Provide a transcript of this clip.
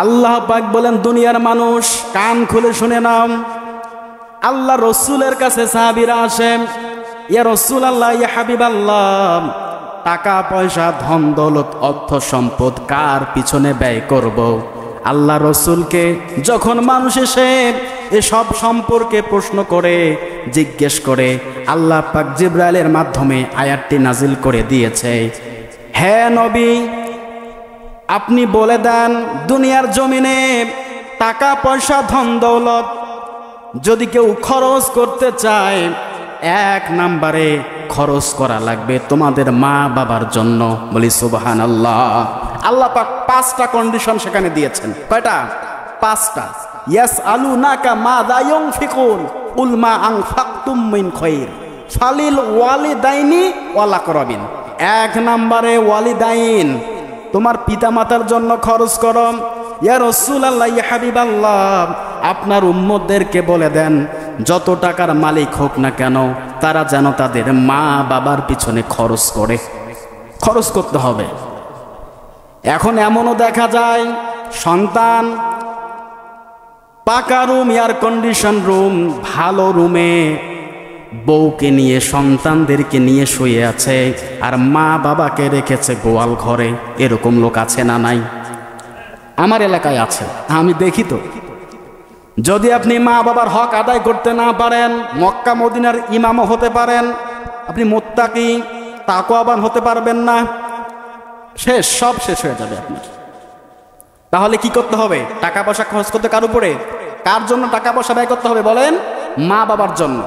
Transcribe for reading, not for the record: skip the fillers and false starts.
আল্লাহ পাক বলেন, দুনিয়ার মানুষ কান খুলে শুনে নাও। আল্লাহ রসুলের কাছে সাহাবীরা আসেন, ইয়া রাসূলুল্লাহ, ইয়া হাবিবাল্লাহ, টাকা পয়সা ধন দৌলত অর্থ সম্পদ কার পিছনে ব্যয় করব। আল্লাহ রসুলকে যখন মানুষ এসে এসব সম্পর্কে প্রশ্ন করে জিজ্ঞেস করে, আল্লাহ পাক জিবরাইলের মাধ্যমে আয়াতটি নাজিল করে দিয়েছে, হে নবী, আপনি বলে দেন দুনিয়ার জমিনে টাকা পয়সা ধন দৌলত যদি কেউ খরচ করতে চায়, এক নম্বরে খরচ করা লাগবে তোমাদের মা বাবার জন্য। বলি সুবহানাল্লাহ। আল্লাহ পাক 5টা কন্ডিশন সেখানে দিয়েছেন। কয়টা? 5টা। ইয়াসআলুনাকা মাযা ইউনফিকুন কুল মা আনফাকতুম মিন খায়র ফালিল ওয়ালিদাইনি ওয়াল আকরাবিন। 1 নম্বরে ওয়ালিদাইন, তোমার পিতামাতার জন্য খরচ করো। ইয়া রাসূলুল্লাহ, ইয়া হাবিবাল্লাহ, আপনার উম্মতদেরকে বলে দেন যত টাকার মালিক হোক না কেন তারা যেন তাদের মা বাবার পিছনে খরচ করে। খরচ করতে হবে। এখন এমনও দেখা যায় সন্তান পাকা রুম, এয়ার কন্ডিশন রুম, ভালো রুমে বউকে নিয়ে সন্তানদেরকে নিয়ে শুয়ে আছে, আর মা বাবাকে রেখেছে গোয়াল ঘরে। এরকম লোক আছে না নাই? আমার এলাকায় আছে, আমি দেখি তো। যদি আপনি মা বাবার হক আদায় করতে না পারেন, মক্কা মদিনার ইমামও হতে পারেন, আপনি মুত্তাকি তাকওয়াবান হতে পারবেন না, শেষ, সব শেষ হয়ে যাবে আপনার। তাহলে কি করতে হবে? টাকা পয়সা খরচ করতে কার উপরে? কার জন্য টাকা পয়সা ব্যয় করতে হবে বলেন? মা বাবার জন্য।